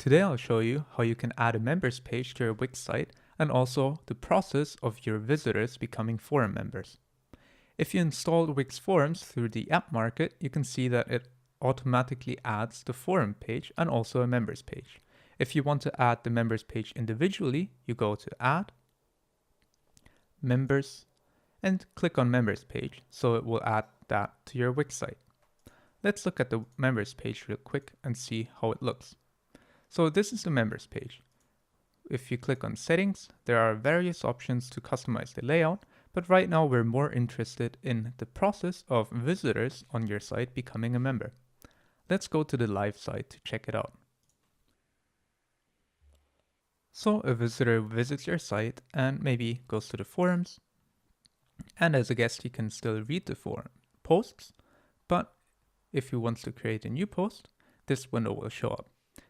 Today I'll show you how you can add a members page to your Wix site and also the process of your visitors becoming forum members. If you installed Wix Forms through the App Market, you can see that it automatically adds the forum page and also a members page. If you want to add the members page individually, you go to Add, Members, and click on Members page, so it will add that to your Wix site. Let's look at the members page real quick and see how it looks. So this is the members page. If you click on settings, there are various options to customize the layout, but right now we're more interested in the process of visitors on your site becoming a member. Let's go to the live site to check it out. So a visitor visits your site and maybe goes to the forums, and as a guest he can still read the forum posts, but if he wants to create a new post, this window will show up.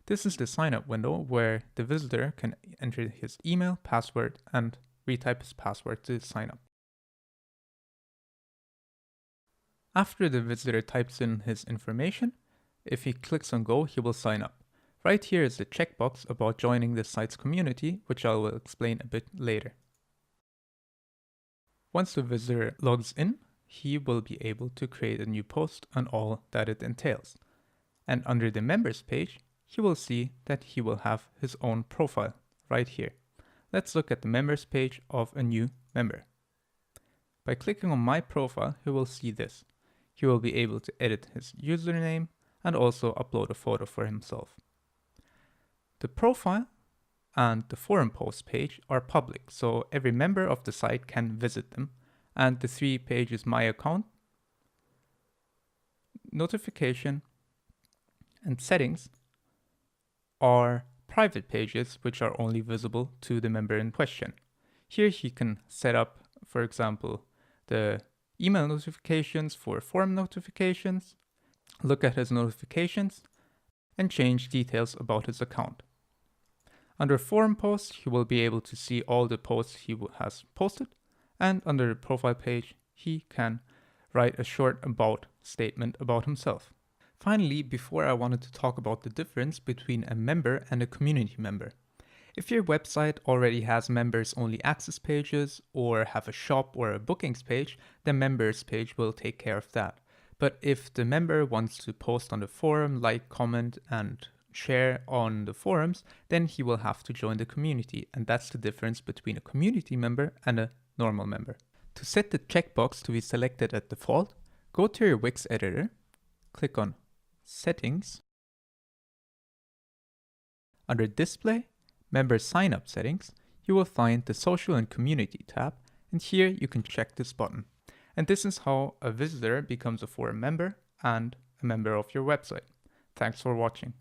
This is the sign up window where the visitor can enter his email, password, and retype his password to sign up. After the visitor types in his information, if he clicks on go, he will sign up. Right here is the checkbox about joining the site's community, which I will explain a bit later. Once the visitor logs in, he will be able to create a new post and all that it entails. And under the members page, he will see that he will have his own profile right here. Let's look at the members page of a new member. By clicking on my profile, he will see this. He will be able to edit his username and also upload a photo for himself. The profile and the forum post page are public, so every member of the site can visit them. And the three pages: my account, notification, and settings are private pages which are only visible to the member in question. Here he can set up, for example, the email notifications for forum notifications, look at his notifications, and change details about his account. Under forum posts, he will be able to see all the posts he has posted, and under the profile page, he can write a short about statement about himself. Finally, before I wanted to talk about the difference between a member and a community member. If your website already has members only access pages or have a shop or a bookings page, the members page will take care of that. But if the member wants to post on the forum, like, comment, and share on the forums, then he will have to join the community. And that's the difference between a community member and a normal member. To set the checkbox to be selected at default, go to your Wix editor, click on Settings. Under Display, Member Sign Up Settings, you will find the Social and Community tab, and here you can check this button. And this is how a visitor becomes a forum member and a member of your website. Thanks for watching.